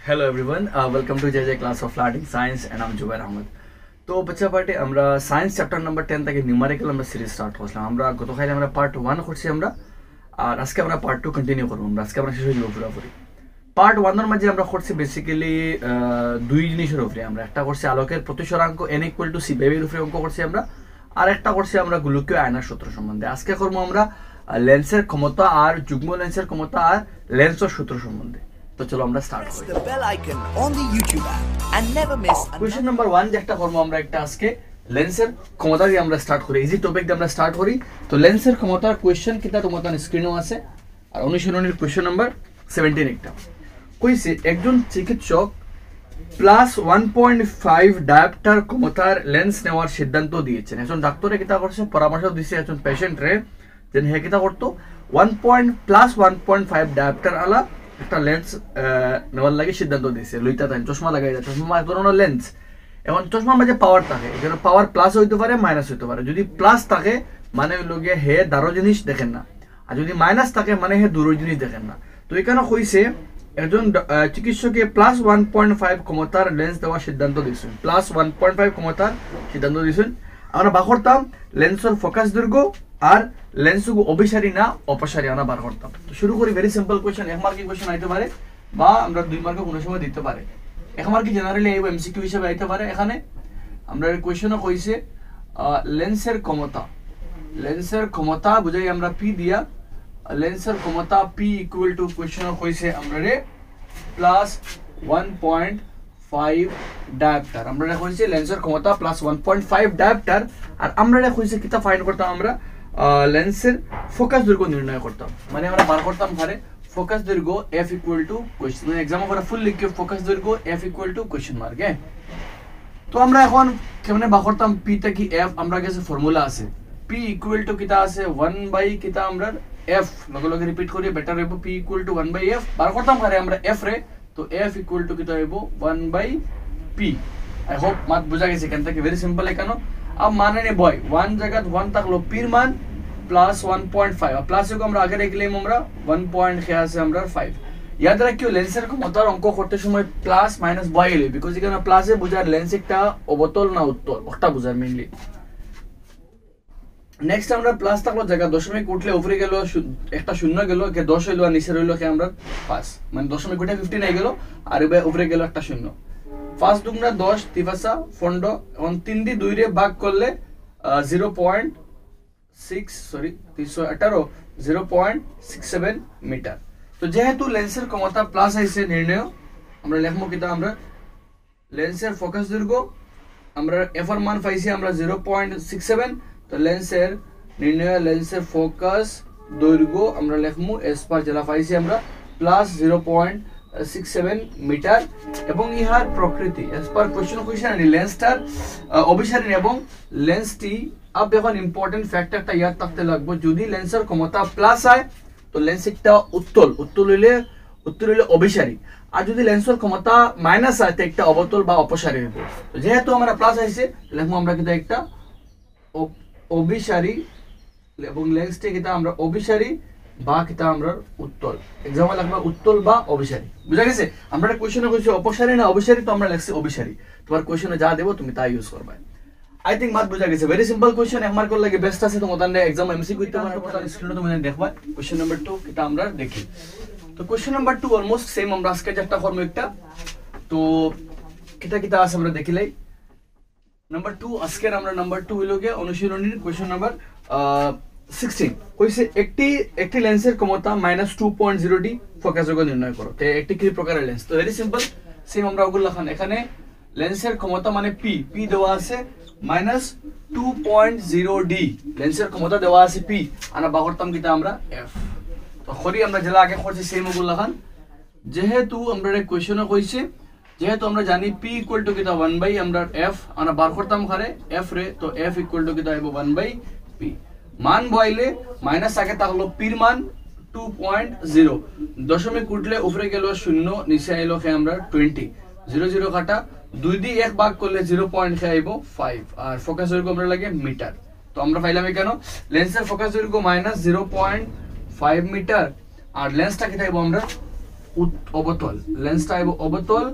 Hello everyone, welcome to JJ class of Flatting Science and I'm Jubair Ahmed. तो बच्चा party আমরা science chapter number 10 থেকে numerical আমরা series start করলাম। আমরা গতকাল আমরা পার্ট 1 করছি আমরা, আর আজকে আমরা পার্ট 2 কন্টিনিউ করব। আমরা আজকে আমরা শেষ হয়ে যাব পুরোপুরি। পার্ট 1 এর মধ্যে আমরা করছি বেসিক্যালি দুই জিনিসের উপরে। আমরা একটা করছি আলোকের প্রতিসরাঙ্ক n = c বেবির উপরে অঙ্ক করছি আমরা, আর একটা করছি আমরা গোলকীয় আয়নার সূত্র সম্বন্ধে। আজকে করব আমরা লেন্সের ক্ষমতা আর যুগ্ম লেন্সের ক্ষমতা আর লেন্সের সূত্র সম্বন্ধে। তো চলো আমরা স্টার্ট করি। Press the bell icon on the YouTube app and never miss question number 1 যে একটা করব আমরা একটা আজকে লেন্সের ক্ষমতা দিয়ে আমরা স্টার্ট করি। ইজি টপিক দিয়ে আমরা স্টার্ট করি। তো লেন্সের ক্ষমতার কোয়েশ্চন কিটা তোমাদের স্ক্রিনেও আছে, আর অনুশীলনের কোয়েশ্চন নাম্বার 17 একটা কইছে একজন চিকিৎসক +1.5 ডায়োপ্টার ক্ষমতার লেন্স নেওয়ার সিদ্ধান্ত দিয়েছেন। একজন ডাক্তারে কিটা করছে, পরামর্শ দিয়েছে একজন পেশেন্টরে যে হে কিটা করতো 1.5 ডায়োপ্টার আলা একটা লেন্স নেওয়ার লাগে সিদ্ধান্ত দিয়েছে। লইতা তাই চশমা লাগাই যায়, চশমা এক ধরনের লেন্স। এখন চশমার মাঝে পাওয়ার থাকে, এখানে পাওয়ার প্লাস হইতে পারে মাইনাস হইতে পারে। যদি প্লাস থাকে মানে হইল গিয়ে হে দারো জিনিস দেখেন না, আর যদি মাইনাস থাকে মানে হে দূর জিনিস দেখেন না। তো এখানে কইছে একজন চিকিৎসকে +1.5 ক্ষমতার লেন্স দেওয়ার সিদ্ধান্ত দিয়েছেন। +1.5 ক্ষমতার সিদ্ধান্ত দিয়েছেন। আমরা বার করতাম লেন্সের ফোকাস দৈর্ঘ্য আর লেন্সগুলো অভিসারী না অপসারী আমরা বার করতাম। তো শুরু করি। Very simple question, 1 marking question আইতে পারে বা আমরা 2 মার্কে কোনো সময় দিতে পারে। 1 মার্কে জেনারেলি এই এমসিকিউ হিসেবে আইতে পারে। এখানে আমরা কোয়েশ্চনও কইছে লেন্সের ক্ষমতা বুঝাই আমরা পি দিয়া, লেন্সের ক্ষমতা পি ইকুয়াল টু কোয়েশ্চনও কইছে আমরা রে +1.5 ডায়োপ্টার। আমরা কইছে লেন্সের ক্ষমতা +1.5 ডায়োপ্টার, আর আমরা কইছে কিটা ফাইন্ড করতাম আমরা লেন্সের ফোকাস দৈর্ঘ্য নির্ণয় করতাম। মানে আমরা বার করতাম পারে ফোকাস দৈর্ঘ্য f ইকুয়াল টু কোয়েশ্চন, মানে एग्जाम করে ফুল লিখে ফোকাস দৈর্ঘ্য f equal to question mark. তো আমরা এখন কেমনে বার করতাম p টা কি f, আমরা কাছে ফর্মুলা আছে p ইকুয়াল টু কিটা আছে 1 / কিটা আমরা f, লগে লগে রিপিট করি বেটার হইব p ইকুয়াল টু 1/f বার করতাম পারে আমরা f রে। তো f ইকুয়াল টু কিটা হইব 1/p। আই হোপ মাত বুঝা গেছে এখান থেকে। Very simple. এখানে अब माने ने बॉय 1 जगह 1 तक लो पीर मान +1.5 और प्लस को আমরা আগে লিখলাম আমরা 1 পয়েন্ট খেয়া আছে আমরা 5। याद রাখিও লেন্সের ক্ষমতার অঙ্ক করতে সময় প্লাস মাইনাস বয় এলে, বিকজ এখানে প্লাসে বোঝার লেন্স একটা অবতল না উত্তল ওটা বোঝার মেইনলি। নেক্সট আমরা প্লাস থাকলো জায়গা দশমিক উঠলে উপরে গেল একটা শূন্য গেল, কে 10 হইলো আর নিচে রইলো কে আমরা 5, মানে দশমিক উঠে 15 হয়ে গেল আর উপরে গেল একটা শূন্য। 5 দুগুণা 10 তিফাসা ফন্ডো, এখন 3 দিয়ে 2 রে ভাগ করলে 0.67 মিটার। তো যেহেতু লেন্সের ক্ষমতা প্লাস আইছে নির্ণয়, আমরা লিখবো কিটা আমরা লেন্সের ফোকাস দৈর্ঘ্য আমরা এফ এর মান পাইছি আমরা 0.67। তো লেন্সের নির্ণয় লেন্সের ফোকাস দৈর্ঘ্য আমরা লিখবো এস পার যেটা পাইছি আমরা +0.67 মিটার। এবং ইহার প্রকৃতি এস পার কোশ্চেন লেন্সটার অভিসারী এবং লেন্সটি আপ এখন ইম্পর্টেন্ট ফ্যাক্টরটা ইয়াদ থাকতে লাগবে। যদি লেন্সের ক্ষমতা প্লাস হয় তো লেন্স একটা উত্তল হইলে অভিসারী, আর যদি লেন্সের ক্ষমতা মাইনাস হয় তো একটা অবতল বা অপসারী হইব। তো যেহেতু আমরা প্লাস আইছে লিখবো আমরা কিন্তু একটা অভিসারী, এবং লেন্সটি কিটা আমরা অভিসারী বা কিটা আমরা উত্তল। এক্সাম্পল লাগবে উত্তল বা অভিসারী। বুঝা গেছে? আমরা কোশ্চেনে কইছি অপসারী না অভিসারী, তো আমরা লিখছি অভিসারী। তোমার কোশ্চেনে যা দেব তুমি তা ইউজ করবে। আই থিংক মাত বুঝা গেছে। ভেরি সিম্পল কোশ্চেন, 1 মার্কের লাগে বেস্ট আছে। তোমাদের এক্সাম এমসিকিউ করতে পারো, তোমাদের স্ক্রিনে তুমি দেখবা। কোশ্চেন নাম্বার 2 কিটা আমরা দেখি। তো কোশ্চেন নাম্বার 2 অলমোস্ট সেম আমরা আজকে যেটা করব একটা। তো কিটা আছে আমরা দেখিলাই। নাম্বার 2 আজকের আমরা নাম্বার 2 হইলো গিয়ে অনুশীলনীর কোশ্চেন নাম্বার 16 কইছে একটি লেন্সের ক্ষমতা -2.0 ডি ফোকাস দৈর্ঘ্য নির্ণয় করো। তো একটি কি প্রকারের লেন্স? তো ভেরি সিম্পল, সেম আমরা ওগুলো লিখলাম। এখানে লেন্সের ক্ষমতা মানে পি দেওয়া আছে -2.0 ডি, লেন্সের ক্ষমতা দেওয়া আছে পি, আমরা বার করতাম কিটা আমরা এফ। তো খরি আমরা যেটা আগে করছি সেম ওগুলো লিখলাম। যেহেতু আমরা কোশ্চেনে কইছে, যেহেতু আমরা জানি p ইকুয়াল টু কিটা 1 / আমরা f, আমরা বার করতাম খারে f রে। তো f ইকুয়াল টু কিটা হইব 1/p। মান বইলে মাইনাস আগে থাকলো পির মান 2.0, দশমিক উঠলে উপরে গেল 0 নিচে আইলো কে আমরা 20, 0 কাটা 2 দিয়ে 1 ভাগ করলে 0.5 আর ফোকাস দৈর্ঘ্য আমরা লাগে মিটার। তো আমরা পাইলাম কেন লেন্সের ফোকাস দৈর্ঘ্য -0.5 মিটার, আর লেন্সটা কিটা হইব আমরা অবতল, লেন্সটা আইব অবতল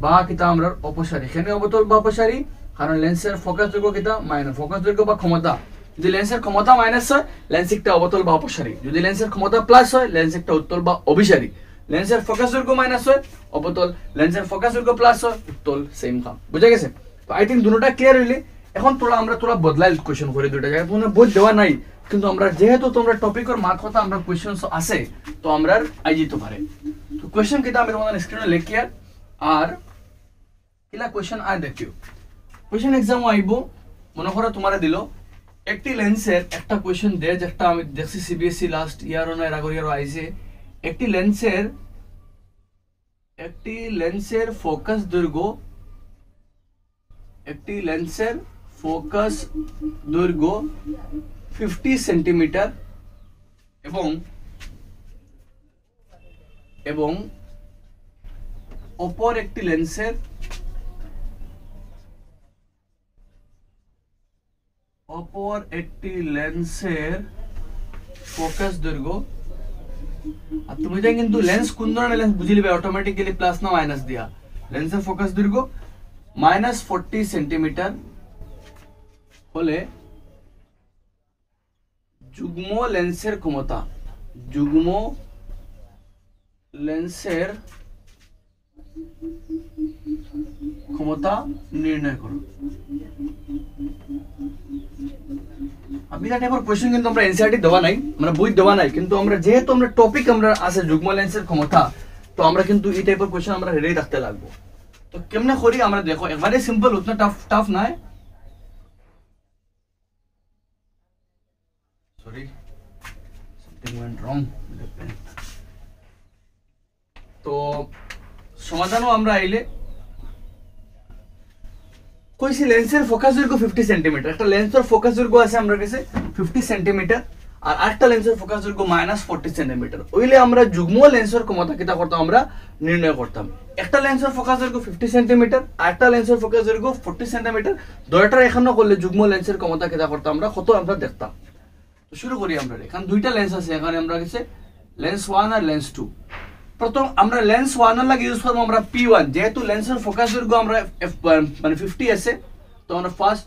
বা কিতা আমরা অপসারী। এখানে অবতল বা অপসারী, কারণ লেন্সের ফোকাস দৈর্ঘ্য কিতা মাইনাস, ফোকাস দৈর্ঘ্য বা ক্ষমতা। যদি লেন্সের ক্ষমতা মাইনাস হয় লেন্সিকটা অবতল বা অপসারী, যদি লেন্সের ক্ষমতা প্লাস হয় লেন্সিকটা উত্তল বা অভিসারী। লেন্সের ফোকাস দৈর্ঘ্য মাইনাস হয় অবতল, লেন্সের ফোকাস দৈর্ঘ্য প্লাস হয় উত্তল, সেম কাম। বুঝা গেছে? তো আই থিঙ্ক দুটোটা ক্লিয়ার হইলে এখন আমরা বদলাই কোয়েশ্চন করে দুইটা জায়গায় তোমার বই দেওয়া নাই, কিন্তু আমরা যেহেতু তোমরা টপিকের মার কথা আমরা কোয়েশ্চন আছে তো আমরা আই যেতে পারে। তো কোয়েশ্চন কিতা আমি তোমাদের স্ক্রিনে লিখিয়া আর কিলা কোয়েশ্চন আর দেখিও। কোয়েশ্চন এক্সাম আইব, মনে করো তোমারে দিল একটি লেন্সের একটা কোয়েশ্চন দে, যেটা আমি দেখছি সিবিএসই লাস্ট ইয়ারও না এর আগের ইয়ারও আইছে। একটি লেন্সের ফোকাস দৈর্ঘ্য, একটি লেন্সের ফোকাস দৈর্ঘ্য 50 সেন্টিমিটার এবং অপর একটি লেন্সের ফোকাস দৈর্ঘ্য। আর তুমি যে কিন্তু লেন্স কোন ধরনের লেন্স বুঝে নিবে অটোমেটিক্যালি প্লাস না মাইনাস দিয়া। লেন্সের ফোকাস দৈর্ঘ্য -40 সেন্টিমিটার হলে যুগ্ম লেন্সের ক্ষমতা নির্ণয় করো। আমি এটা টাইপের কোশ্চেন কিন্তু আমরা এনসিআরটি দেওয়া নাই, মানে বই দেওয়া নাই, কিন্তু আমরা যেহেতু আমরা টপিক আমরা আছে যুগ্ম লেন্সের ক্ষমতা, তো আমরা কিন্তু এই টাইপের কোশ্চেন আমরা রেডি রাখতে লাগবো। তো কেমনে করি আমরা দেখো, একবারে সিম্পল, উतना টাফ নাই। Sorry, something went wrong with the pen. তো সমাধানও আমরা আইলে কইছি লেন্সের ফোকাস দৈর্ঘ্য 50 সেন্টিমিটার। একটা লেন্সের ফোকাস দৈর্ঘ্য আছে আমরা কাছে 50 সেন্টিমিটার, আর আরেকটা লেন্সের ফোকাস দৈর্ঘ্য -40 সেন্টিমিটার। ওইলে আমরা যুগ্ম লেন্সের ক্ষমতা কিতা করতাম, আমরা নির্ণয় করতাম। একটা লেন্সের ফোকাস দৈর্ঘ্য 50 সেন্টিমিটার, আরেকটা লেন্সের ফোকাস দৈর্ঘ্য 40 সেন্টিমিটার। দুইটার এখানে করলে যুগ্ম লেন্সের ক্ষমতা কিতা করতাম আমরা, কত আমরা দেখতাম। তো শুরু করি আমরা। এখানে দুইটা লেন্স আছে, এখানে আমরা কাছে লেন্স 1 আর লেন্স 2। প্রথম আমরা লেন্স 1 এর লাগি ইউজ করব আমরা P1, যেহেতু লেন্সের ফোকাস দৈর্ঘ্য আমরা মানে 50 আছে, তো আমরা ফার্স্ট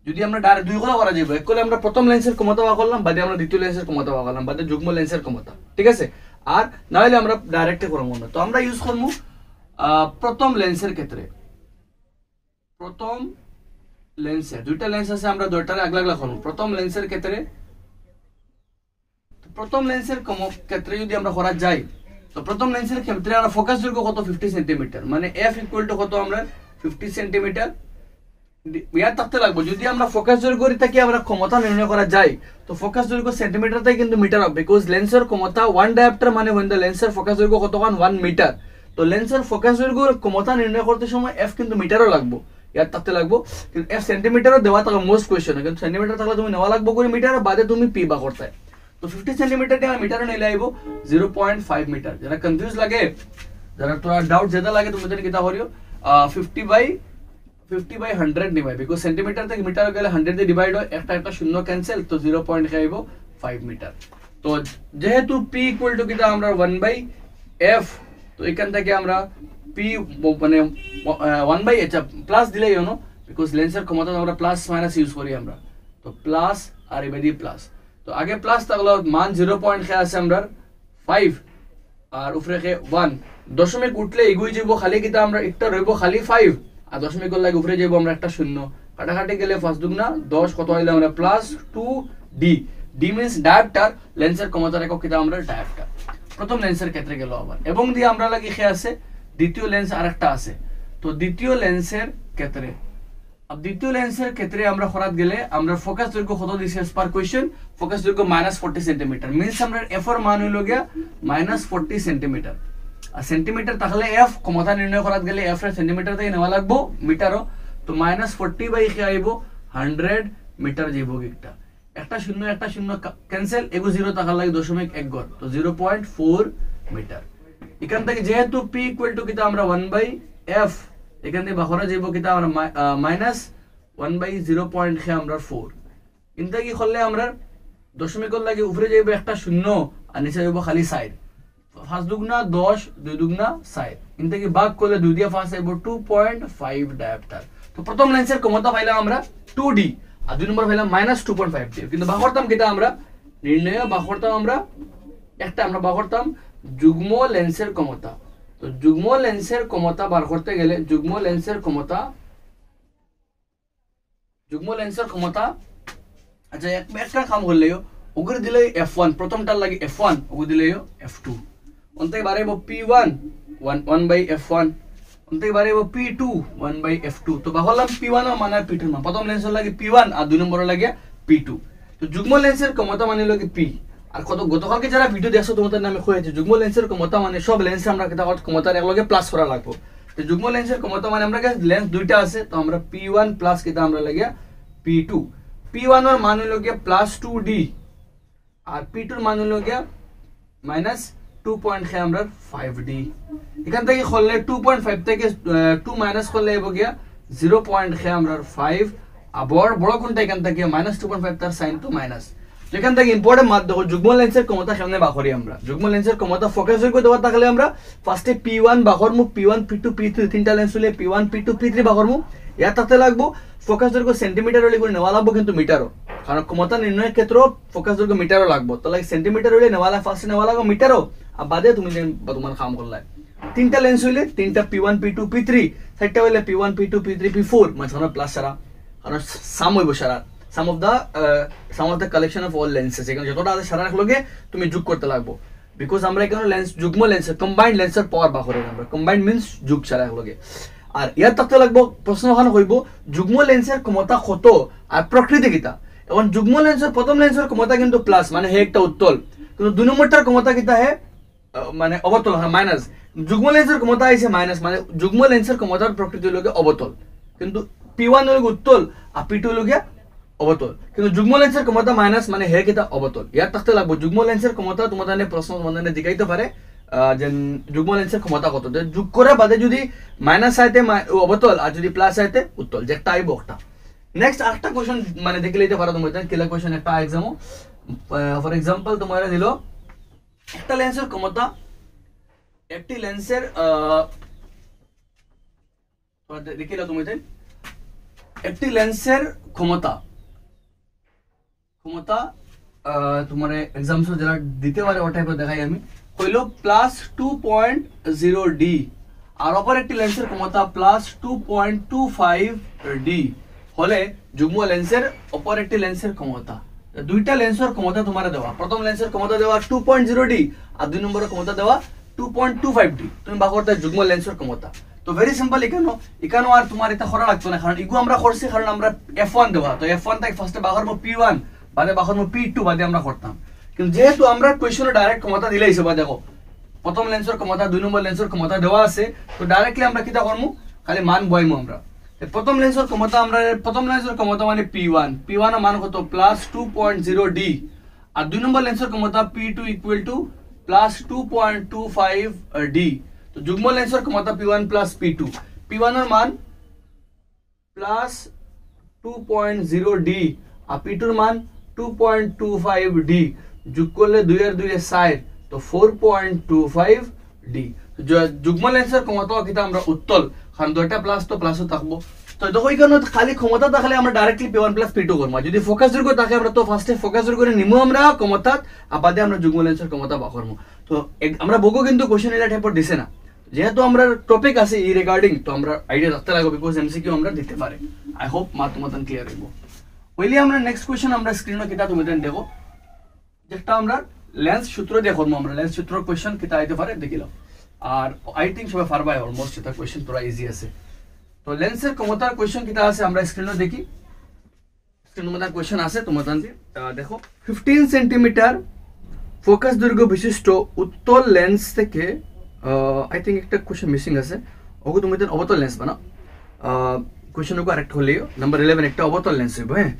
যদি আমরা ডাইরেক্ট দুই করা যাবে, এক করে আমরা প্রথম লেন্সের ক্ষমতা বার করলাম, বাদে আমরা দ্বিতীয় লেন্সের ক্ষমতা বার করলাম, বাদে যুগ্ম লেন্সের ক্ষমতা, ঠিক আছে? আর না হলে আমরা ডাইরেক্টে করব না। তো আমরা ইউজ করব প্রথম লেন্সের ক্ষেত্রে, প্রথম লেন্সে দুইটা লেন্স আছে, আমরা দুইটারে আগলা করব। প্রথম লেন্সের ক্ষেত্রে যদি আমরা করা যাই, তো প্রথম লেন্সের ক্ষেত্রে আমরা ফোকাস দৈর্ঘ্য কত 50 সেন্টিমিটার, মানে f ইকুয়াল টু কত আমরা 50 সেন্টিমিটার ইয়াদ থাকতে লাগবে। যদি আমরা ফোকাস দৈর্ঘ্য থেকে আমরা ক্ষমতা নির্ণয় করা যায়, তো ফোকাস দৈর্ঘ্য সেন্টিমিটার থেকে কিন্তু মিটার হবে, বিকজ লেন্সের ক্ষমতা 1 ডায়াপ্টার মানে when the লেন্সের ফোকাস দৈর্ঘ্য কত 1 মিটার। তো লেন্সের ফোকাস দৈর্ঘ্য ক্ষমতা নির্ণয় করতে সময় f কিন্তু মিটারও লাগবে, ইয়াদ থাকতে লাগবে। কিন্তু f সেন্টিমিটারও দেওয়া থাকে মোস্ট কোয়েশ্চন, কিন্তু সেন্টিমিটার থাকলে তুমি নেওয়া লাগবে করে মিটার, বাদে তুমি p বা করতে। তো 50 সেন্টিমিটার কে মিটারে নিলে আইবো 0.5 মিটার। যারা কনফিউজ লাগে, যারা তোরা ডাউট যেটা লাগে, তুমি যদি কিতা করিও 50 বাই 100 নিবাই, বিকজ সেন্টিমিটার থেকে মিটার গেলে 100 দিয়ে ডিভাইড হয়, একটা শূন্য ক্যান্সেল, তো 0.5 মিটার। তো যেহেতু p ইকুয়াল টু কিতা আমরা 1/f, তো এখান থেকে আমরা p মানে 1/h প্লাস দিলেই হলো, বিকজ লেন্সের ক্ষমতা আমরা প্লাস মাইনাস ইউজ করি আমরা, তো প্লাস আর এবারে প্লাস। তো আগে প্লাস থাকলো মান 0.5 আছে আমরা 5, আর উপরে 1 দশমিক উঠলে এগুই যাব, খালি কিতা আমরা একটা রইব খালি 5, আর দশমিক লাগে উপরে যাব আমরা একটা শূন্য, কাটাকাটি গেলে 5 দুগুণা 10, কত হইলো আমরা +2d। d মিন্স ডায়াপ্টার, লেন্সের ক্ষমতা একক কিতা আমরা ডায়াপ্টার। প্রথম লেন্সের ক্ষেত্রে গেল আবার, এবং দিয়ে আমরা লাগি খে আছে দ্বিতীয় লেন্স আরেকটা আছে। তো দ্বিতীয় লেন্সের ক্ষেত্রে আমরা খরাত গেলে আমরা ফোকাস দৈর্ঘ্য কত দিছি পার কোয়েশ্চন, ফোকাস দৈর্ঘ্য -40 সেন্টিমিটার, মিন্স আমরা f এর মান হইল গিয়া -40 সেন্টিমিটার। আর সেন্টিমিটার তাহলে f ক্ষমতা নির্ণয় করাত গেলে f এর সেন্টিমিটার থেকে নেওয়া লাগবো মিটারও, তো -40 বাই কি আইবো 100 মিটার যাইবো। একটা শূন্য ক্যান্সেল, এগো 0 টাকা লাগে 0.1 গড়, তো 0.4 মিটার। এখান থেকে যেহেতু p ইকুয়াল টু কিতা আমরা 1/f, এখান থেকে বাহরা যাইব কিতা আমরা -1/0.4 আমরা 4। ইনটা কি করলে আমরা দশমিক লাগে উপরে যাইব একটা শূন্য, আর নিচে যাইব খালি সাইড, 5 দুগুণা 10 2 দুগুণা 60 ইন থেকে ভাগ করলে 2 দিয়ে 5 আইবো 2.5 ডায়াপ্টার। তো প্রথম লেন্সের ক্ষমতা পাইলাম আমরা 2D আর দুই নম্বর পাইলাম -2.5D। কিন্তু ভাগ করতাম কিটা আমরা নির্ণয় ভাগ করতাম আমরা একটা আমরা ভাগ করতাম যুগ্ম লেন্সের ক্ষমতা। তো যুগ্ম লেন্সের ক্ষমতা বার করতে গেলে যুগ্ম লেন্সের ক্ষমতা আচ্ছা একটা কাম করলেও ওগুলো দিলে f1 প্রথমটার লাগে f1 ওগুলো দিলেও f2 অন্তে বাড়াইব p1 1/f1 অন্তে বাড়াইব p2 1/f2। তো ভাবলাম p1 এর মান আর p2 এর মান প্রথম লেন্সের লাগে p1 আর দুই নম্বরের লাগে p2। তো যুগ্ম লেন্সের ক্ষমতা মানে লাগে p। আর কত গতকালকে যারা ভিডিও দেখছো তোমাদের নামে কইছে যুগ্ম লেন্সের ক্ষমতা মানে সব লেন্সে আমরা কিটা ক্ষমতার একলগে প্লাস করা লাগবে। তো যুগ্ম লেন্সের ক্ষমতা মানে আমরা লেন্স দুইটা আছে তো আমরা p1 প্লাস কিটা আমরা লাগে p2। p1 এর মান হলো গিয়া +2d আর p2 এর মান হলো গিয়া -2.5d। এখান থেকে করলে 2.5 থেকে 2 মাইনাস করলে হবে গিয়া 0.5। আবার বড় কোনটা এখান থেকে -2.5 তার সাইন তো মাইনাস। এখান থেকে ইম্পর্টেন্ট মাত দেখো যুগ্ম লেন্সের ক্ষমতা সামনে বাকরি আমরা যুগ্ম লেন্সের ক্ষমতা ফোকাস করে দেওয়া থাকলে আমরা ফার্স্টে p1 বাকরমু p1 p2 p3 তিনটা লেন্স হলে p1 p2 p3 বাকরমু ইয়া তাতে লাগবো ফোকাস দৈর্ঘ্য সেন্টিমিটার হলে করে নেওয়া লাগবো কিন্তু মিটারও কারণ ক্ষমতা নির্ণয়ের ক্ষেত্রে ফোকাস দৈর্ঘ্য মিটারও লাগবো। তো লাগে সেন্টিমিটার হলে নেওয়া ফার্স্টে নেওয়া লাগবো মিটারও আর বাদে তুমি তোমার কাম করলে তিনটা লেন্স হইলে তিনটা p1 p2 p3 চারটা হইলে p1 p2 p3 p4 মাঝখানে প্লাস সারা কারণ সাম হইব সারা some of the collection of all lenses এখানে যতটা আছে সারা রাখলোগে তুমি যোগ করতে লাগবো বিকজ আমরা এখানে লেন্স যুগ্ম লেন্স কম্বাইন্ড লেন্সের পাওয়ার বাহরে আমরা কম্বাইন্ড মিন্স যোগ সারা রাখলোগে। আর ইয়ার থাকতে লাগবো প্রশ্ন ওখানে হইব যুগ্ম লেন্সের ক্ষমতা কত আর প্রকৃতি কিতা। এখন যুগ্ম লেন্সের প্রথম লেন্সের ক্ষমতা কিন্তু প্লাস মানে হে একটা উত্তল কিন্তু দুই নম্বরটার ক্ষমতা কিতা হে মানে অবতল মাইনাস। যুগ্ম লেন্সের ক্ষমতা আইছে মাইনাস মানে যুগ্ম লেন্সের ক্ষমতার প্রকৃতি হলো অবতল কিন্তু p1 হলো উত্তল আর p2 হলো অবতল কিন্তু যুগ্ম লেন্সের ক্ষমতা মাইনাস মানে হে কিতা অবতল। ইয়ার থাকতে লাগবো যুগ্ম লেন্সের ক্ষমতা তোমাদের প্রশ্ন তোমাদের জিগাইতে পারে যে যুগ্ম লেন্সের ক্ষমতা কত যোগ করে বাদে যদি মাইনাস আইতে অবতল আর যদি প্লাস আইতে উত্তল যে একটা আইব একটা। নেক্সট আরেকটা কোশ্চেন মানে দেখে লইতে পারো তোমাদের কিলা কোশ্চেন একটা एग्जाम ফর एग्जांपल তোমারে দিল একটা লেন্সের ক্ষমতা একটি লেন্সের দেখিলা তোমাদের একটি লেন্সের ক্ষমতা তোমার एग्जाम যারা দিতে পারে ও টাইপের দেখাই আমি হইল +2.0d আর অপর একটি লেন্সের ক্ষমতা +2.25d হলে যুগ্ম লেন্সের অপর একটি লেন্সের ক্ষমতা। দুইটা লেন্সের ক্ষমতা তোমার দেওয়া প্রথম লেন্সের ক্ষমতা দেওয়া 2.0d আর দুই নম্বরের ক্ষমতা দেওয়া 2.25d তুমি বাকরতে যুগ্ম লেন্সের ক্ষমতা। তো ভেরি সিম্পল এখানে আর তোমার এটা করা লাগতো না কারণ ইগু আমরা করছি কারণ আমরা f1 দেওয়া তো f1 থেকে ফার্স্টে বাকরব p1 বাদে বাকরব p2 বাদে আমরা করতাম কিন্তু যেহেতু আমরা কোশ্চেনে ডাইরেক্ট ক্ষমতা দিলে হিসেবে দেখো প্রথম লেন্সের ক্ষমতা দুই নম্বর লেন্সের ক্ষমতা দেওয়া আছে তো ডাইরেক্টলি আমরা কিটা করব খালি মান বইমু আমরা প্রথম লেন্সের ক্ষমতা মানে p1 এর মান কত +2.0d আর দুই নম্বর লেন্সের ক্ষমতা p2 +2.25d। তো যুগ্ম লেন্সের ক্ষমতা p1 + p2 p1 এর মান +2.0d আর p2 এর মান 2.25d যোগ করলে 2 এর 2 এর 4 তো 4.25d। যুগ্ম লেন্সের ক্ষমতা কিটা আমরা উত্তল কারণ দুইটা প্লাস তো প্লাসও থাকবো। তো দেখো এখানে খালি ক্ষমতা থাকলে আমরা ডাইরেক্টলি p1 + p2 করব যদি ফোকাস দূর করে থাকে আমরা তো ফার্স্টে ফোকাস দূর করে নিমু আমরা ক্ষমতা আর বাদে আমরা যুগ্ম লেন্সের ক্ষমতা বা করব। তো আমরা বগো কিন্তু কোশ্চেন এটা টাইপের দিছে না যেহেতু আমরা টপিক আছে এই রিগার্ডিং তো আমরা আইডিয়া রাখতে লাগবে বিকজ এমসিকিউ আমরা দিতে পারে। আই হোপ তোমাদের ক্লিয়ার হইব। ওইলি আমরা নেক্সট কোশ্চেন আমরা স্ক্রিনে কিটা তোমাদের দেখো যেটা আমরা লেন্স সূত্র দিয়ে করব আমরা লেন্স সূত্র কোশ্চেন কিটা আইতে পারে দেখিলাম আর আই থিংক সবাই পারবাই অলমোস্ট এটা কোশ্চেন পুরো ইজি আছে। তো লেন্সের ক্ষমতার কোশ্চেন কিটা আছে আমরা স্ক্রিনে দেখি স্ক্রিনের মধ্যে কোশ্চেন আছে তোমাদের দেখো 15 সেন্টিমিটার ফোকাস দৈর্ঘ্য বিশিষ্ট উত্তল লেন্স থেকে আই থিংক একটা কোশ্চেন মিসিং আছে ওগো তোমাদের অবতল লেন্স বানাও কোশ্চেন ওগো আরেকটা হলেও নাম্বার 11 একটা অবতল লেন্স হবে। হ্যাঁ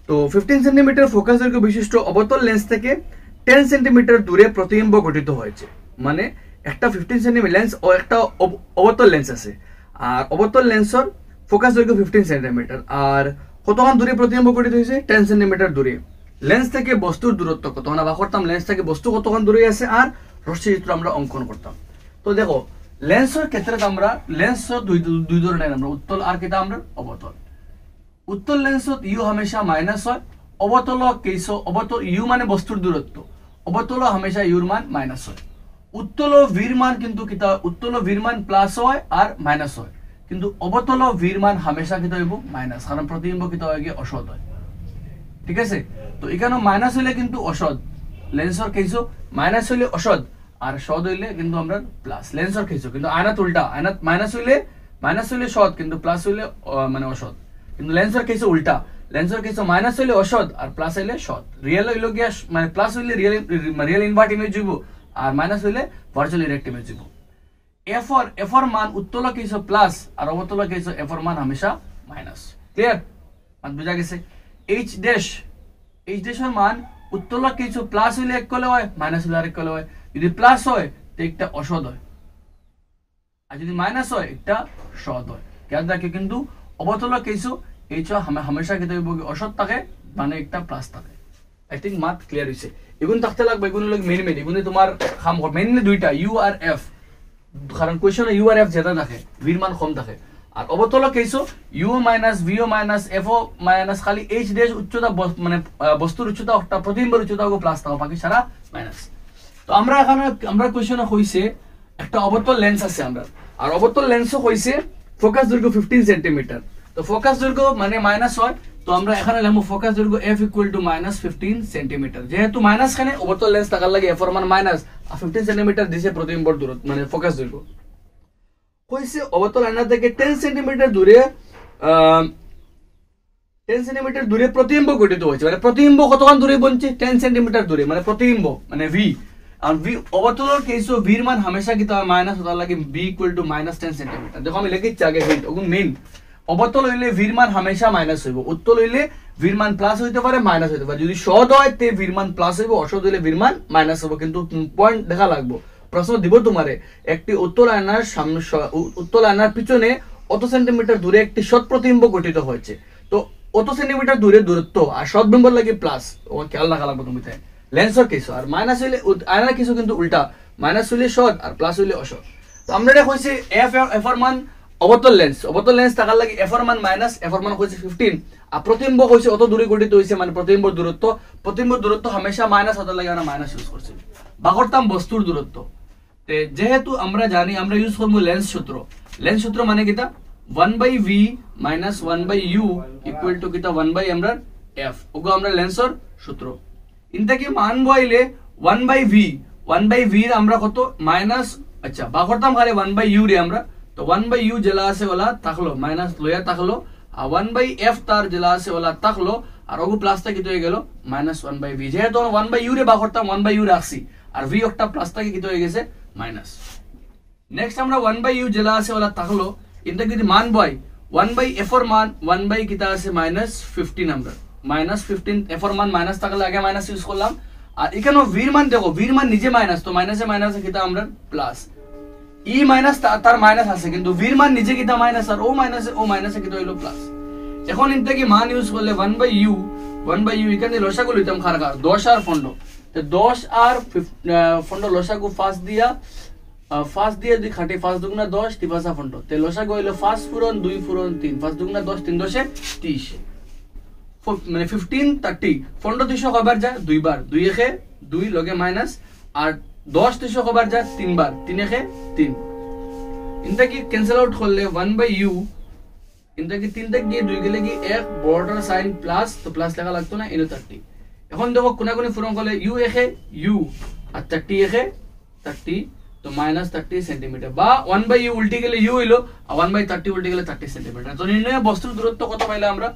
তো 15 সেন্টিমিটার ফোকাস দৈর্ঘ্য বিশিষ্ট অবতল লেন্স থেকে 10 সেন্টিমিটার দূরে প্রতিবিম্ব গঠিত হয়েছে মানে একটা 15 সেন্টিমিটার লেন্স ও একটা অবতল লেন্স আছে আর অবতল লেন্সের ফোকাস দৈর্ঘ্য 15 সেন্টিমিটার আর কতক্ষণ দূরে প্রতিবিম্ব গঠিত হয়েছে 10 সেন্টিমিটার দূরে। লেন্স থেকে বস্তুর দূরত্ব কত না বা করতাম লেন্স থেকে বস্তু কতক্ষণ দূরে আছে আর রশ্মিচিত্র আমরা অঙ্কন করতাম। তো দেখো লেন্সের ক্ষেত্রে আমরা লেন্স দুই ধরনের আমরা উত্তল আর কিতা আমরা অবতল। উত্তল লেন্সত ইউ হামেশা মাইনাস হয়, অবতল কেস অবতল ইউ মানে বস্তুর দূরত্ব, অবতল হামেশা ইউর মান মাইনাস হয়। উত্তল ভির মান কিন্তু কিতা উত্তল ভির মান প্লাস হয় আর মাইনাস হয়, কিন্তু অবতল ভির মান হামেশা কিতা হইব মাইনাস, কারণ প্রতিবিম্ব কিতা হয় গিয়ে অসৎ হয়। ঠিক আছে, তো এখানে মাইনাস হইলে কিন্তু অসৎ, লেন্সর কেসও মাইনাস হইলে অসৎ আর সৎ হইলে কিন্তু আমরা প্লাস লেন্সর কেসও, কিন্তু আয়নাত উল্টা, আয়নাত মাইনাস হইলে সৎ কিন্তু প্লাস হইলে মানে অসৎ, কিন্তু লেন্সর কেসও উল্টা, লেন্সর কেসও মাইনাস হইলে অসৎ আর প্লাস হইলে সৎ। রিয়েল হইল গিয়া মানে প্লাস হইলে রিয়েল ইনভার্ট ইমেজ হইব আর মাইনাস হইলে ভার্চুয়াল ইরেক্ট ইমেজ হইব। এফর মান উত্তল কেসও প্লাস আর অবতল কেসও এফর মান হামেশা মাইনাস। ক্লিয়ার, মান বুঝা গেছে। এইচ ড্যাশের মান উত্তল কেসও প্লাস হইলে এক কলে হয়, মাইনাস হইলে আরেক কলে হয়। যদি প্লাস হয় তো একটা অসৎ হয়, আর যদি মাইনাস হয় একটা সৎ হয়। খেয়াল রাখে, কিন্তু অবতল কেসও এইচ হামেশা কিন্তু অসৎ থাকে, মানে একটা প্লাস থাকে। আই থিঙ্ক মাত ক্লিয়ার হয়েছে। এগুলো থাকতে লাগবে, এগুলো মেন এগুলো তোমার খাম মেনলি দুইটা ইউ আর এফ, কারণ কোয়েশনে ইউ আর এফ যেটা থাকে ভির মান কম থাকে। আর অবতল কেসও ইউ মাইনাস ভিও মাইনাস এফও মাইনাস খালি এইচ ড্যাশ উচ্চতা মানে বস্তুর উচ্চতা প্রতিবিম্বের উচ্চতা প্লাস থাকো, বাকি সারা মাইনাস। তো আমরা এখানে আমরা কোয়েশনে হইছে একটা অবতল লেন্স আছে আমরা, আর অবতল লেন্সও হইছে ফোকাস দৈর্ঘ্য 15 সেন্টিমিটার। তো ফোকাস দৈর্ঘ্য মানে মাইনাস হয়, তো আমরা এখানে লিখব ফোকাস দৈর্ঘ্য f equal to minus 15 centimetre. যেহেতু মাইনাস খানে অবতল লেন্স থাকার লাগে এফ এর মান মাইনাস আর 15 সেন্টিমিটার দিছে প্রতিবিম্বর দূরত্ব মানে ফোকাস দৈর্ঘ্য। কইছে অবতল আয়না থেকে 10 সেন্টিমিটার দূরে 10 সেন্টিমিটার দূরে প্রতিবিম্ব গঠিত হয়েছে, মানে প্রতিবিম্ব কতক্ষণ দূরে বনছে 10 সেন্টিমিটার দূরে, মানে প্রতিবিম্ব মানে v। আর v অবতলের কেসও ভির মান হামেশা কি তার মাইনাস হতার লাগে b equal to minus 10 centimetre. দেখো আমি লিখিছি আগে হিন্ট, ওগুন মেইন অবতল হইলে ভির মান হামেশা মাইনাস হইব, উত্তল হইলে ভির মান প্লাস হইতে পারে মাইনাস হইতে পারে। যদি সৎ হয় তে ভির মান প্লাস হইব, অসৎ হইলে ভির মান মাইনাস হইব। কিন্তু পয়েন্ট দেখা লাগবে, প্রশ্ন দিব তোমারে একটি উত্তল আয়নার সামনে উত্তল আয়নার পিছনে অত সেন্টিমিটার দূরে একটি সৎ প্রতিবিম্ব গঠিত হয়েছে, তো অত সেন্টিমিটার দূরে দূরত্ব আর সৎ বিম্বর লাগে প্লাস, ও খেয়াল রাখা লাগবে তুমি তাই লেন্সর কেসও। আর মাইনাস হইলে আয়নার কেসও কিন্তু উল্টা, মাইনাস হইলে সৎ আর প্লাস হইলে অসৎ। তো আমরা এটা কইছি এফ এর মান অবতল লেন্স থাকার লাগে এফ এর মান মাইনাস, এফ এর মান কইছে 15 আর প্রতিবিম্ব কইছে অত দূরে গঠিত হইছে, মানে প্রতিবিম্বর দূরত্ব হামেশা মাইনাস হতে লাগে, আমরা মাইনাস ইউজ করছি। বা করতাম বস্তুর দূরত্ব, তে যেহেতু আমরা জানি আমরা ইউজ করব লেন্স সূত্র মানে কিটা 1/v minus 1/u equal to কিটা 1/f ওগো আমরা লেন্সর সূত্র। ইনটা কি মান বইলে 1/v এর আমরা কত মাইনাস, আচ্ছা বা করতাম খালি 1/u রে আমরা, তো 1/u জেলা আছে ওলা থাকলো মাইনাস লয়া থাকলো, আর 1/f তার জেলা আছে ওলা থাকলো, আর ওগো প্লাসটা কি হয়ে গেল মাইনাস 1/v। যেহেতু 1/u রে বা করতাম 1/u রাখছি, আর v একটা প্লাসটা কি হয়ে গেছে মাইনাস। নেক্সট আমরা 1/u জেলা আছে ওলা থাকলো, ইনটা যদি মান বয় 1/f এর মান 1/ কিটা আছে মাইনাস 15, আমরা মাইনাস 15 f এর মান মাইনাস থাকলে আগে মাইনাস ইউজ করলাম। আর এখানে ভির মান দেখো, ভির মান নিজে মাইনাস, তো মাইনাসে মাইনাসে কিটা আমরা প্লাস, ই মাইনাস তার মাইনাস আছে, কিন্তু ভির মান নিজে কিটা মাইনাস আর ও মাইনাসে কিটা হইলো প্লাস। এখন ইনটা কি মান ইউজ করলে 1/u এখানে লসাগু লইতাম খারকার 10 আর ফন্ড, তো 10 আর ফন্ড লসাগু ফার্স্ট দিয়া দুই খাটে 5 দুগুণা 10 তিপাসা ফন্ড, তে লসাগু হইলো 5 পূরণ 2 পূরণ 3, 5 দুগুণা 10 3 10 30, মানে 15 30 ফন্ড 200 কবার যায় 2 বার, 2 একে 2 লগে মাইনাস, আর 10 200 কবার যায় 3 বার, 3 একে 3। ইনটা কি ক্যান্সেল আউট করলে 1/u ইনটা কি 3 তক গিয়ে 2 গেলে কি এক বড়টার সাইন প্লাস, তো প্লাস লেখা লাগতো না, ইনো 30। এখন দেখো কোনাকুনি পূরণ করলে u একে u আর 30 একে 30, তো মাইনাস 30 সেন্টিমিটার, বা 1/u উল্টে গেলে u হইলো আর 1/30 উল্টে গেলে 30 সেন্টিমিটার। তো নির্ণয় বস্তুর দূরত্ব কত পাইলে আমরা,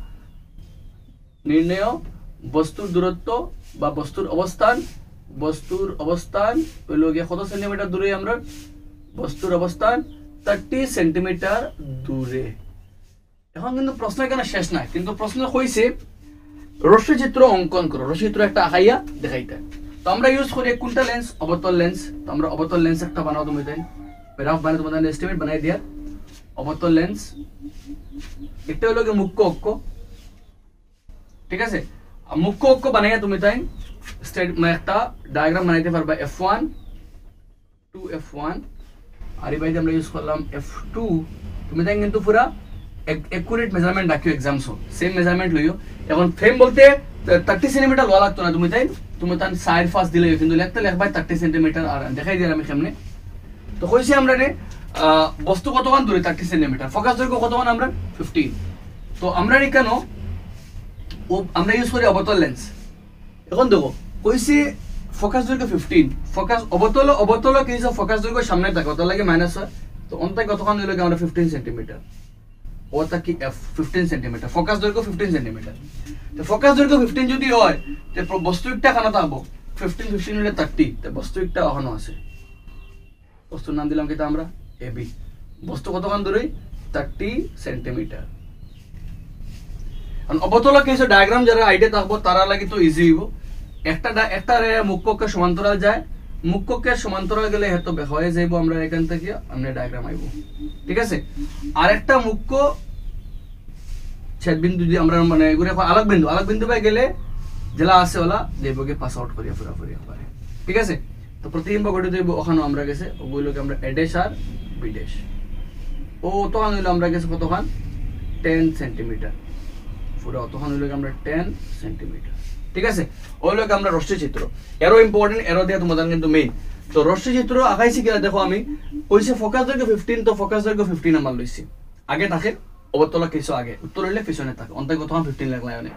নির্ণয় বস্তুর দূরত্ব বা বস্তুর অবস্থান হইলো গিয়ে কত সেন্টিমিটার দূরে, আমরা বস্তুর অবস্থান 30 সেন্টিমিটার দূরে। এখন কিন্তু প্রশ্ন এখানে শেষ নাই, কিন্তু প্রশ্ন কইছে রশ্মিচিত্র অঙ্কন করো, রশ্মিচিত্র একটা আঁকাইয়া দেখাইতে। তো আমরা ইউজ করি কোনটা লেন্স, অবতল লেন্স। তো আমরা অবতল লেন্স একটা বানাও, তুমি দেন গ্রাফ বানাই তোমাদের এস্টিমেট বানাই দিয়া। অবতল লেন্স এটা হলো গিয়ে মুখ্য অক্ষ, ঠিক আছে। মুখ্য অক্ষ বানাইয়া তুমি তাই একটা ডায়াগ্রাম বানাইতে পারবা, f1 2f1 আর এই বাইতে আমরা ইউজ করলাম f2 তুমি তাই কিন্তু পুরা একুরেট মেজারমেন্ট রাখিও এক্সামস সেম মেজারমেন্ট লইও এখন ফ্রেম বলতে 30 সেন্টিমিটার লওয়া লাগতো না তুমি তাই সাইড ফাস্ট দিলে কিন্তু লিখতে লিখবাই 30 সেন্টিমিটার আর দেখাই দিলাম আমি কেমনে তো কইছি আমরা রে বস্তু কতক্ষণ দূরে 30 সেন্টিমিটার ফোকাস দৈর্ঘ্য কতক্ষণ আমরা 15 তো আমরা কেন আমরা ইউজ করি অবতল লেন্স এখন দেখো কইছি ফোকাস দৈর্ঘ্য 15 ফোকাস অবতল কি হিসাব ফোকাস দৈর্ঘ্য সামনে থাকে কত লাগে মাইনাস হয় তো অন্তায় কতক্ষণ দিলে আমরা 15 সেন্টিমিটার ওটা কি f 15 সেন্টিমিটার ফোকাস দৈর্ঘ্য 15 সেন্টিমিটার তো ফোকাস দৈর্ঘ্য 15 যদি হয় তে বস্তু একটা খানা থাকবো 15 হলে 30 তে বস্তু একটা ওখানে আছে বস্তুর নাম দিলাম কিটা আমরা ab বস্তু কতক্ষণ দূরে 30 সেন্টিমিটার আর অবতল কেসে ডায়াগ্রাম যারা আইডিয়া থাকবো তারা লাগি তো ইজি হইব একটা মুখ্যকে সমান্তরাল যায় মুখ্যকে সমান্তরাল গেলে হেতো হয়ে যাইব আমরা এখান থেকে আমরা ডায়াগ্রাম আইব ঠিক আছে আর একটা মুখ্য ছেদ বিন্দু যদি আমরা মানে এগুলো আলোক বিন্দু পাই গেলে জেলা আছে ওলা দেবকে পাস আউট করিয়া পুরোপুরি পারে ঠিক আছে তো প্রতিবিম্ব গঠিত হইব ওখানে আমরা গেছে ওগুলোকে আমরা a dash R B dash O তখন হইলো আমরা গেছে কতক্ষণ 10 সেন্টিমিটার পুরো তখন হইলো আমরা 10 সেন্টিমিটার ঠিক আছে ওইলোকে আমরা রশ্মি চিত্র এরো ইম্পর্টেন্ট এরো দিয়ে তোমাদের কিন্তু মেইন তো রশ্মি চিত্র আঁকাইছি কিনা দেখো আমি কইছে ফোকাস দৈর্ঘ্য 15 তো ফোকাস দৈর্ঘ্য 15 নাম্বার লইছি আগে থাকে অবতল কিছু আগে উত্তর হইলে পিছনে থাকে অন্তত কতক্ষণ 15 লাগলাই মানে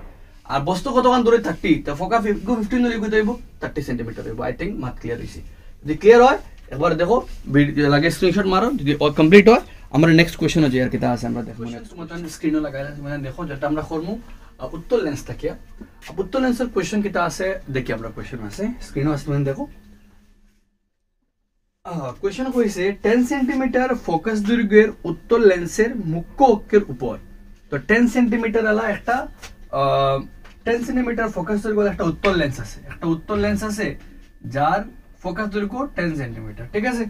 আর বস্তু কতক্ষণ দূরে 30 তো ফোকাস 15 ধরে কত হইব 30 সেন্টিমিটার হইব আই থিংক মাথ ক্লিয়ার হইছে যদি ক্লিয়ার হয় একবার দেখো ভিডিও লাগে স্ক্রিনশট মারো যদি কমপ্লিট হয় আমরা নেক্সট কোশ্চেনে যাই আর কিটা আছে আমরা দেখব তোমাদের স্ক্রিনে লাগাইলা মানে দেখো যেটা আমরা করমু উত্তর লেন্স থাকিয়া উত্তর লেন্সের কোশ্চেন কিটা আছে দেখি আমরা কোশ্চেন আছে স্ক্রিনে আছে মানে দেখো কোশ্চেন কইছে 10 সেন্টিমিটার ফোকাস দৈর্ঘ্যের উত্তর লেন্সের মুখ্য অক্ষের উপর তো 10 সেন্টিমিটার আলা একটা 10 সেন্টিমিটার ফোকাস দৈর্ঘ্যের একটা উত্তর লেন্স আছে যার ফোকাস দৈর্ঘ্য 10 সেন্টিমিটার ঠিক আছে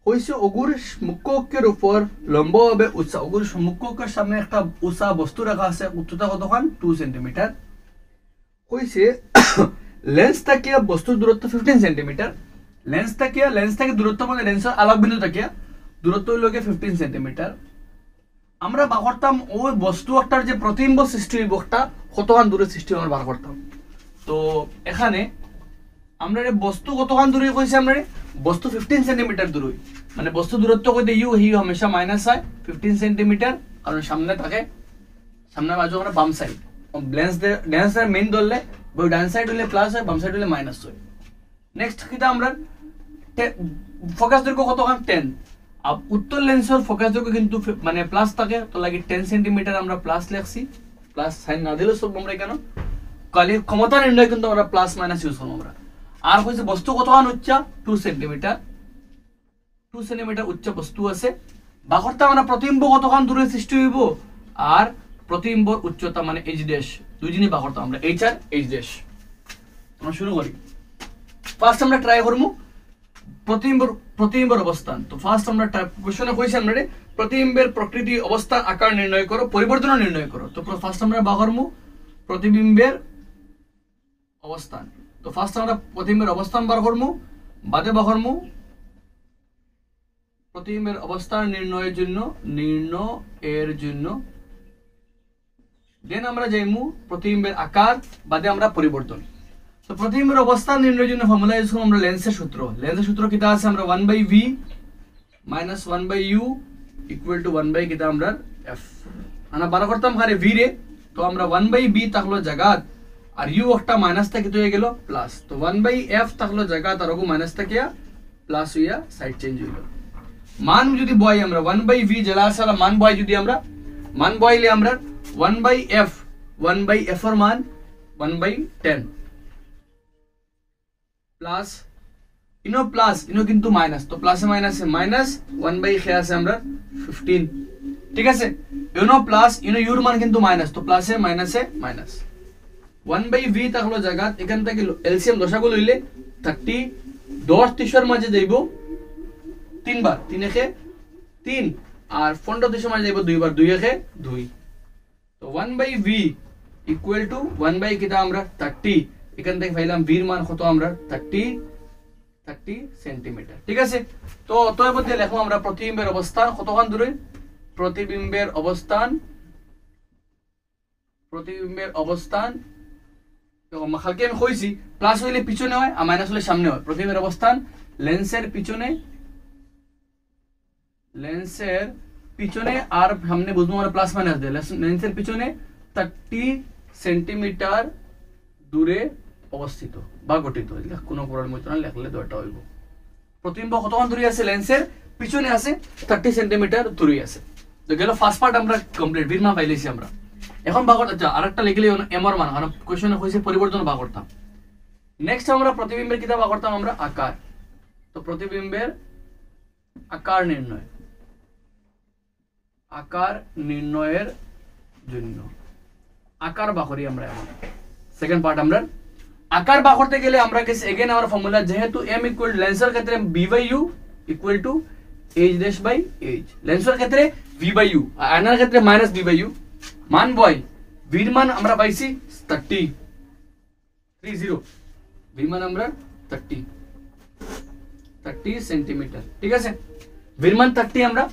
কইছে অগুর মুখ্য অক্ষের উপর লম্বভাবে উচ্চ অগুর মুখ্য অক্ষের সামনে একটা উঁচা বস্তু রাখা আছে উচ্চতা কতখান 2 সেন্টিমিটার কইছে লেন্স থেকে বস্তুর দূরত্ব 15 সেন্টিমিটার লেন্স থেকে দূরত্ব মানে লেন্সের আলোক বিন্দু থেকে দূরত্ব হইল 15 সেন্টিমিটার আমরা বার করতাম ওই বস্তু একটার যে প্রতিবিম্ব সৃষ্টি হইব একটা কতখান দূরে সৃষ্টি আমরা বার করতাম তো এখানে আমরা বস্তু কতখান দূরে কইছি আমরা বস্তু 15 সেন্টিমিটার দূরে মানে বস্তু দূরত্ব কইতে ইউ হি হমেশা মাইনাস হয় 15 সেন্টিমিটার কারণ সামনে থাকে সামনে বাজু আমরা বাম সাইড লেন্সের মেইন ধরলে ওই ডান সাইড হলে প্লাস হয় বাম সাইড হলে মাইনাস হয় নেক্সট কিটা আমরা ফোকাস দৈর্ঘ্য কতখান 10 আর উত্তর লেন্সের ফোকাস দৈর্ঘ্য কিন্তু মানে প্লাস থাকে তো লাগি 10 সেন্টিমিটার আমরা প্লাস লিখছি প্লাস সাইন না দিলে সব আমরা কেন কালি ক্ষমতা নির্ণয় কিন্তু আমরা প্লাস মাইনাস ইউজ করব আমরা আর কইছে বস্তু কতখান উচ্চতা 2 সেন্টিমিটার উচ্চ বস্তু আছে বাকরটা আমরা প্রতিবিম্ব কতখান দূরে সৃষ্টি হইব আর প্রতিবিম্বর উচ্চতা মানে এইচ ড্যাশ দুই জিনিস বাকরটা আমরা এইচ আর এইচ ড্যাশ আমরা শুরু করি ফার্স্ট আমরা ট্রাই করব প্রতিবিম্বর অবস্থান তো ফার্স্ট আমরা কোশ্চেনে কইছি আমরা প্রতিবিম্বের প্রকৃতি অবস্থান আকার নির্ণয় করো পরিবর্তন নির্ণয় করো তো ফার্স্ট আমরা বার করব প্রতিবিম্বের অবস্থান তো ফার্স্ট আমরা প্রতিবিম্বের অবস্থান বার করব বাদে বার করব প্রতিবিম্বের অবস্থান নির্ণয়ের জন্য দেন আমরা যাইমু প্রতিবিম্বের আকার বাদে আমরা পরিবর্তন তো প্রতিবিম্বের অবস্থান নির্ণয়ের জন্য ফর্মুলা ইউজ করব আমরা লেন্সের সূত্র কিটা আছে আমরা 1/v - 1/u = 1 কিটা আমরা f আমরা বার করতাম খারে v রে তো আমরা 1/b থাকলো জায়গাত আর u একটা মাইনাস থেকে হয়ে গেল প্লাস তো 1/f থাকলো জায়গাত আর ওগু মাইনাস থেকে প্লাস হইয়া সাইড চেঞ্জ হইল মান যদি বয় আমরা 1/v জেলা আছে মান বয় যদি আমরা মান বয়লে আমরা 1/f এর মান 1/10 প্লাস ইনো কিন্তু মাইনাস তো প্লাসে মাইনাসে মাইনাস 1/k আছে আমরা 15 ঠিক আছে ইনো প্লাস ইউর মান কিন্তু মাইনাস তো প্লাসে মাইনাসে মাইনাস 1/v থাকলো জায়গা এখান থেকে এলসিএম দশাগু লইলে 30 10 30 এর মাঝে যাইব 3 বার 3 একে 3 আর 15 30 মাঝে যাইব 2 বার 2 একে 2 তো 1/v = 1 কিটা আমরা 30 এখান থেকে পাইলাম v এর মান কত আমরা 30 30 সেন্টিমিটার। ঠিক আছে, তো অতএব দিয়ে লেখো আমরা প্রতিবিম্বের অবস্থান কতখান দূরে, প্রতিবিম্বের অবস্থান খালকে আমি কইছি প্লাস হইলে পিছনে হয় আর মাইনাস হলে সামনে হয়। প্রতিবিম্বের অবস্থান লেন্সের পিছনে আর সামনে বুঝবো আমরা প্লাস মাইনাস দিয়ে, লেন্সের পিছনে 30 সেন্টিমিটার দূরে অবস্থিত বা গঠিত। কোনো প্রবলেম হইতো না, লেখলে দুইটা হইব। প্রতিবিম্ব কতক্ষণ দূরে আছে, লেন্সের পিছনে আছে 30 সেন্টিমিটার দূরে আছে। তো গেল ফার্স্ট পার্ট আমরা কমপ্লিট, বীর মান পাইলেছি আমরা। এখন ভাগ করতে আরেকটা লিখলে এমর মান, কারণ কোশ্চেনে কইছে পরিবর্তন ভাগ করতাম। নেক্সট আমরা প্রতিবিম্বের কিতা ভাগ করতাম আমরা আকার। তো প্রতিবিম্বের আকার নির্ণয়ের জন্য আকার বা করি আমরা। এখন সেকেন্ড পার্ট আমরা আকার বা করতে গেলে আমরা কেস এগেন আমার ফর্মুলা, যেহেতু m ইকুয়াল লেন্সের ক্ষেত্রে b/u ইকুয়াল টু h'/h, লেন্সের ক্ষেত্রে v/u, আয়নার ক্ষেত্রে -b/u। মান বয় ভির মান আমরা পাইছি 30 ভির মান আমরা 30 সেন্টিমিটার। ঠিক আছে, ভির মান 30, আমরা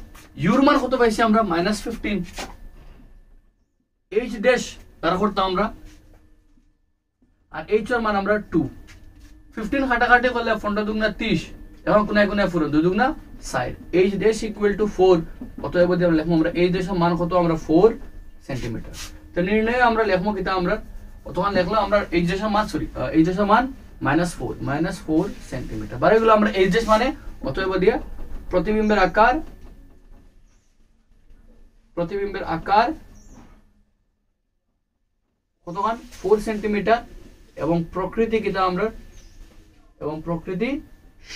ইউর মান কত পাইছি আমরা -15, h ড্যাশ তারা করতাম আমরা, আর h এর মান আমরা 2। 15 কাটাকাটি করলে 15 দুগুণা 30, এখন কোনায় কোনায় ফুরন 2 দুগুণা 60, h ড্যাশ ইকুয়াল টু 4। অতএব যদি আমরা লিখবো আমরা h ড্যাশের মান কত আমরা 4 সেন্টিমিটার। তো নির্ণয়ে আমরা লিখবো কিতা আমরা অতক্ষণ লিখলাম আমরা h ড্যাশের মান h ড্যাশের মান -4 সেন্টিমিটার। বারে এগুলো আমরা h ড্যাশ মানে অতএব দিয়া প্রতিবিম্বের আকার কতখান 4 সেন্টিমিটার, এবং প্রকৃতি কিতা আমরা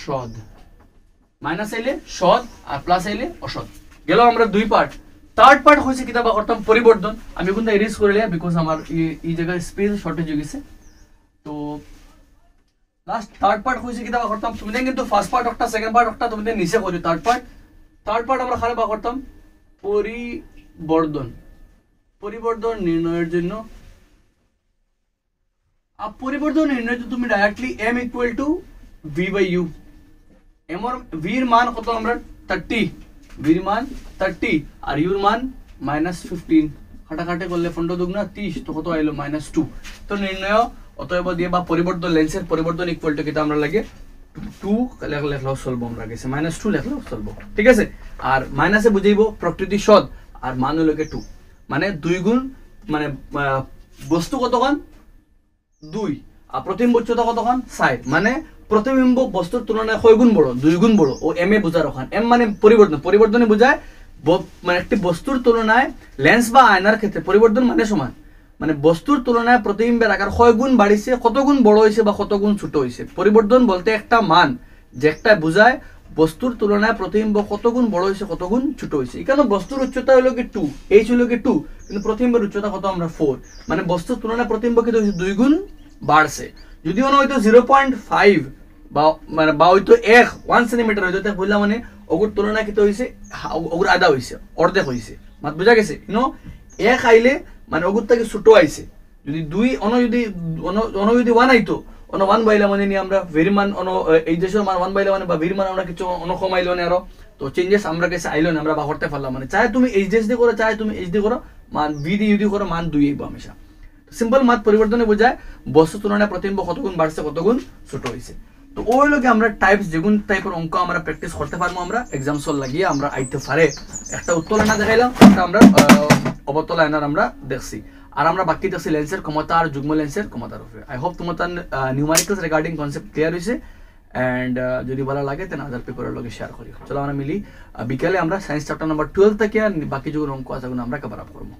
সদ। মাইনাস আইলে সদ আর প্লাস আইলে অসদ। গেল আমরা দুই পার্ট। থার্ড পার্ট হয়েছে কিতা বা করতাম পরিবর্তন। আমি কিন্তু এরিজ করে লিয়া বিকজ আমার এই জায়গায় স্পেস শর্টেজ হয়ে গেছে। তো লাস্ট থার্ড পার্ট হয়েছে কিতা বা করতাম, তুমি কিন্তু ফার্স্ট পার্ট একটা সেকেন্ড পার্ট একটা তুমি নিচে করি। থার্ড পার্ট আমরা খারাপ বা করতাম পরিবর্তন নির্ণয়ের জন্য। পরিবর্তন নির্ণয় তুমি directly m equal to v/u, এমর ভির মান কত আমরা 30, ভির মান 30 আর ইউর মান -15, কাটাকাটি করলে 15 দুগুণা 30, তো কত আইলো -2। তো নির্ণয় অতএব দিয়ে বা পরিবর্তন লেন্সের পরিবর্তন ইকুয়াল টু কিতা আমরা লাগে 2 লেখলাও চলবো, আমরা গেছে -2 লেখলাও চলবো। ঠিক আছে, আর মাইনাসে বুঝাইব প্রকৃতি সদ আর মান হলো 2, মানে 2 গুণ, মানে বস্তু কতক্ষণ 2 আর প্রতিবিম্ব উচ্চতা কতক্ষণ 60, মানে প্রতিবিম্ব বস্তুর তুলনায় কয় গুণ বড়, 2 গুণ বড়। ও m এ বোঝার ওখান m মানে পরিবর্তনে বোঝায় মানে একটি বস্তুর তুলনায় লেন্স বা আয়নার ক্ষেত্রে পরিবর্তন মানে সমান, মানে বস্তুর তুলনায় প্রতিবিম্বের আকার কয় গুণ বাড়িছে, কত গুণ বড় হয়েছে বা কত গুণ ছোট হয়েছে। পরিবর্তন বলতে একটা মান যেটা বোঝায় বস্তুর তুলনায় প্রতিবিম্ব কত গুণ বড় হয়েছে কত গুণ ছোট হয়েছে। এখানে বস্তুর উচ্চতা হলো কি 2, h হলো কি 2, কিন্তু প্রতিবিম্বের উচ্চতা কত আমরা 4, মানে বস্তুর তুলনায় প্রতিবিম্ব কি হয়েছে 2 গুণ বাড়ছে। যদি মনে হয়তো 0.5 বা হয়তো 1 সেন্টিমিটার হইতো, তাই বললাম মানে ওগুর তুলনায় কি হয়েছে, ওগুর আধা হয়েছে, অর্ধেক হয়েছে। মাত বোঝা গেছে? ইনো 1 আইলে মানে ওগুর থেকে ছোট আইছে। যদি 2 যদি 1 আইতো, 1 বাইলা মানে নি আমরা ভেরিমান এই দেশের মান 1 বাইলা মানে বা ভেরিমান আমরা কিছু কমাইলো না আরো। তো চেঞ্জেস আমরা কাছে আইলো না, আমরা বা করতে পারলাম। মানে চাই তুমি এইচডিএস দিয়ে করো, চাই তুমি এইচডি করো, মান ভি দিয়ে ইউডি করো, মান 2 আইব হামেশা। সিম্পল মাত পরিবর্তনে বোঝায় বস্তু তুলনায় প্রতিবিম্ব কত গুণ বাড়ছে কত গুণ ছোট হয়েছে। তো ওই লোকে আমরা টাইপস যেগুন টাইপের অঙ্ক আমরা প্র্যাকটিস করতে পারবো, আমরা এক্সাম সল লাগিয়ে আমরা আইতে পারে। একটা উত্তল আয়না দেখাইলাম, একটা আমরা অবতল আয়নার আমরা দেখছি, আর আমরা বাকি দেখছি লেন্সের ক্ষমতা আর যুগ্ম লেন্সের ক্ষমতার উপরে। আই হোপ তোমার নিউমারিক্যালস রিগার্ডিং কনসেপ্ট ক্লিয়ার হয়েছে। অ্যান্ড যদি ভালো লাগে তেন আদার পেপারের লগে শেয়ার করি। চলো আমরা মিলি বিকেলে আমরা সায়েন্স চ্যাপ্টার নাম্বার 12 থেকে বাকি যেগুলো অঙ্ক আছে আমরা কভার আপ করবো।